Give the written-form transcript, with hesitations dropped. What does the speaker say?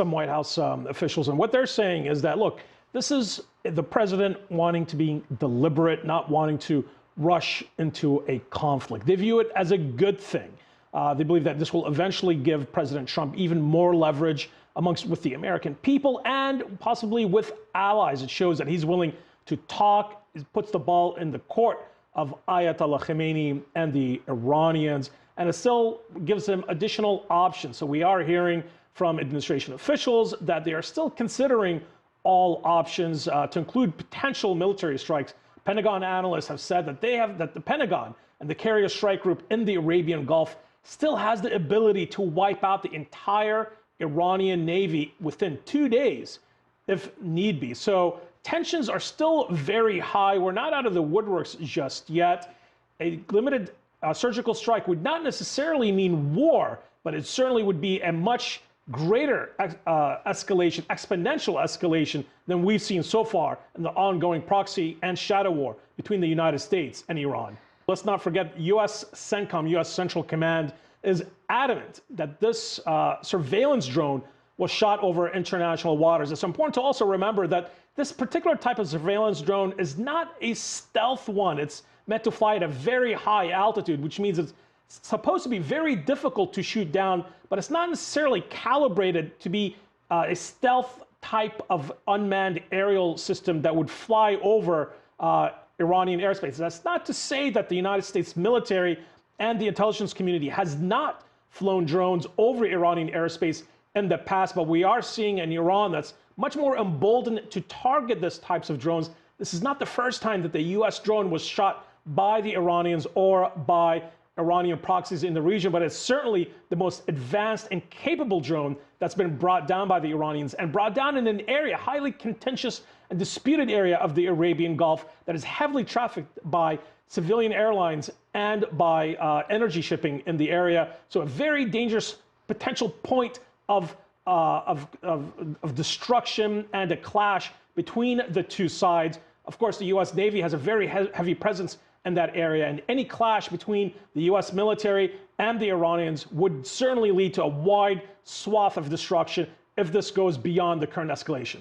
some White House officials, and what they're saying is that, look, this is the president wanting to be deliberate, not wanting to rush into a conflict. They view it as a good thing. They believe that this will eventually give President Trump even more leverage with the American people and possibly with allies. It shows that he's willing to talk, puts the ball in the court of Ayatollah Khamenei and the Iranians, and it still gives them additional options. So we are hearing from administration officials that they are still considering all options to include potential military strikes. Pentagon analysts have said that the Pentagon and the carrier strike group in the Arabian Gulf still has the ability to wipe out the entire Iranian Navy within 2 days if need be. So tensions are still very high. We're not out of the woodworks just yet. A limited surgical strike would not necessarily mean war, but it certainly would be a much greater escalation, exponential escalation than we've seen so far in the ongoing proxy and shadow war between the United States and Iran. Let's not forget U.S. CENTCOM, U.S. Central Command, is adamant that this surveillance drone was shot over international waters. It's important to also remember that this particular type of surveillance drone is not a stealth one. It's meant to fly at a very high altitude, which means it's supposed to be very difficult to shoot down, but it's not necessarily calibrated to be a stealth type of unmanned aerial system that would fly over Iranian airspace. That's not to say that the United States military and the intelligence community has not flown drones over Iranian airspace in the past, but we are seeing an Iran that's much more emboldened to target these types of drones. This is not the first time that the U.S. drone was shot by the Iranians or by Iranian proxies in the region, but it's certainly the most advanced and capable drone that's been brought down by the Iranians and brought down in an area, highly contentious and disputed area of the Arabian Gulf that is heavily trafficked by civilian airlines and by energy shipping in the area. So a very dangerous potential point of destruction and a clash between the two sides. Of course, the U.S. Navy has a very heavy presence in that area, and any clash between the U.S. military and the Iranians would certainly lead to a wide swath of destruction if this goes beyond the current escalation.